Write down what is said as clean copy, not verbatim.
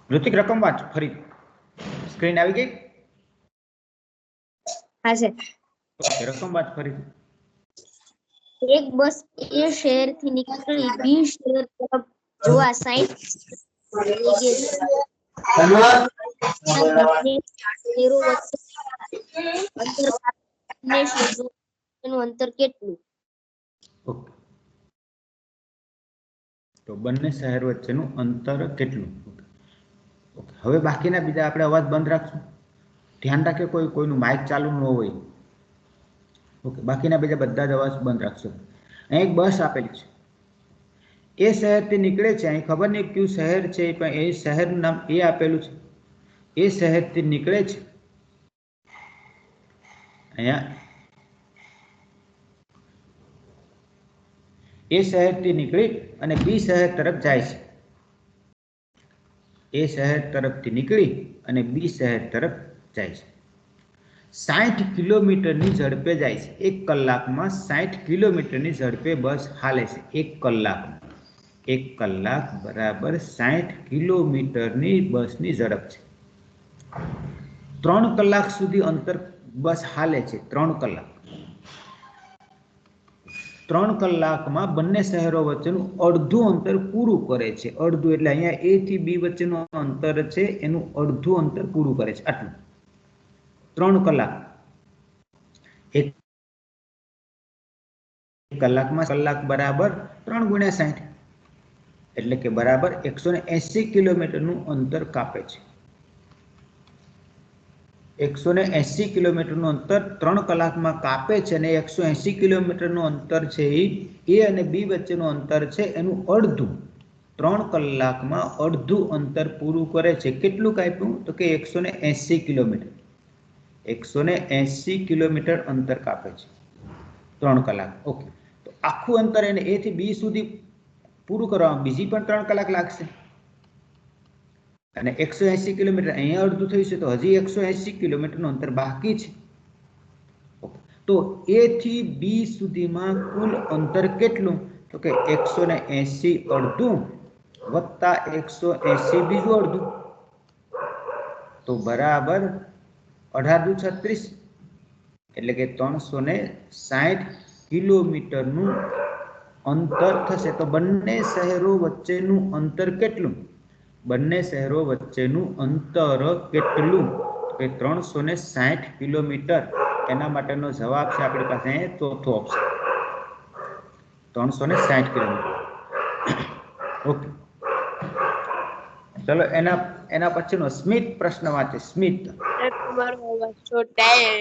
ઋતિક રકમ વાંચ ફરી. સ્ક્રીન આવી ગઈ? હા સર. ઓકે, રકમ વાંચ ફરી. એક બસ એ શહેર થી નીકળી બી શહેર તરફ જોવા 60 અંતર કેટલું? ઓકે, તો બંને શહેર વચ્ચેનું અંતર કેટલું? ઓકે, હવે બાકીના બીજા આપણે અવાજ બંધ રાખશું. ધ્યાન રાખે કોઈનું માઇક ચાલુ ન હોય. ઓકે, બાકીના બીજા બધા જ અવાજ બંધ રાખશો. અહીં એક બસ આપેલી છે. એ શહેરથી નીકળે છે. અહીં ખબર નહીં કયું શહેર છે, પણ એ શહેરનું નામ એ આપેલું છે. એ શહેરથી નીકળે છે. અહીંયા એ શહેરથી નીકળી અને બી શહેર તરફ જાય છે. એ શહેર તરફથી નીકળી અને બી શહેર તરફ જાય છે. 60 કિલોમીટરની ઝડપે જાય છે. 1 કલાકમાં 60 કિલોમીટરની ઝડપે બસ હાલે છે. 1 કલાકમાં 1 કલાક બરાબર 60 કિલોમીટરની બસની ઝડપ છે. 3 કલાક સુધી અંતર બસ હાલે છે. 3 કલાક. 3 કલાકમાં બંને શહેરો વચ્ચેનું અડધું અંતર પૂરું કરે છે. અડધું એટલે અહીંયા એ થી બી વચ્ચેનું અંતર છે, એનું અડધું અંતર પૂરું કરે છે. આટલું 3 કલાક. 1 કલાકમાં કલાક બરાબર 3 ગુણ્યા 60 એટલે કે બરાબર 180 કિલોમીટરનું અંતર કાપે છે. 180 કિલોમીટરનું અંતર 3 કલાકમાં કાપે છે અને 180 કિલોમીટરનું અંતર છે એ અને બી વચ્ચેનું અંતર છે એનું અડધું 3 કલાકમાં અડધું અંતર પૂરું કરે છે. કેટલું કાપ્યું? તો કે 180 કિલોમીટર. 180 કિલોમીટર અંતર કાપે છે 3 કલાક. ઓકે, તો આખું અંતર એને એ થી બી સુધી પૂરું કરવામાં બીજી પણ 3 કલાક લાગશે. અને 180 કિલોમીટર અહીંયા અડધું થયું છે, તો હજી 180 કિલોમીટરનું અંતર બાકી છે. તો એ થી બી સુધીમાં કુલ અંતર કેટલું? તો કે 180 અડધું વત્તા 180 બીજું અડધું, તો બરાબર 18 દુ 36 એટલે કે 360 કિલોમીટરનું અંતર થશે. તો બંને શહેરો વચ્ચેનું અંતર કેટલું? બંને શહેરો વચ્ચેનું અંતર કેટલું? કે 360 કિલોમીટર. એના માટેનો જવાબ છે આપણી પાસે ચોથો ઓપ્શન, 360 કિલોમીટર. ઓકે, ચલો એના પછીનો સ્મિત પ્રશ્ન વાંચે. સ્મિત. તમારો અવાજ છોટાય.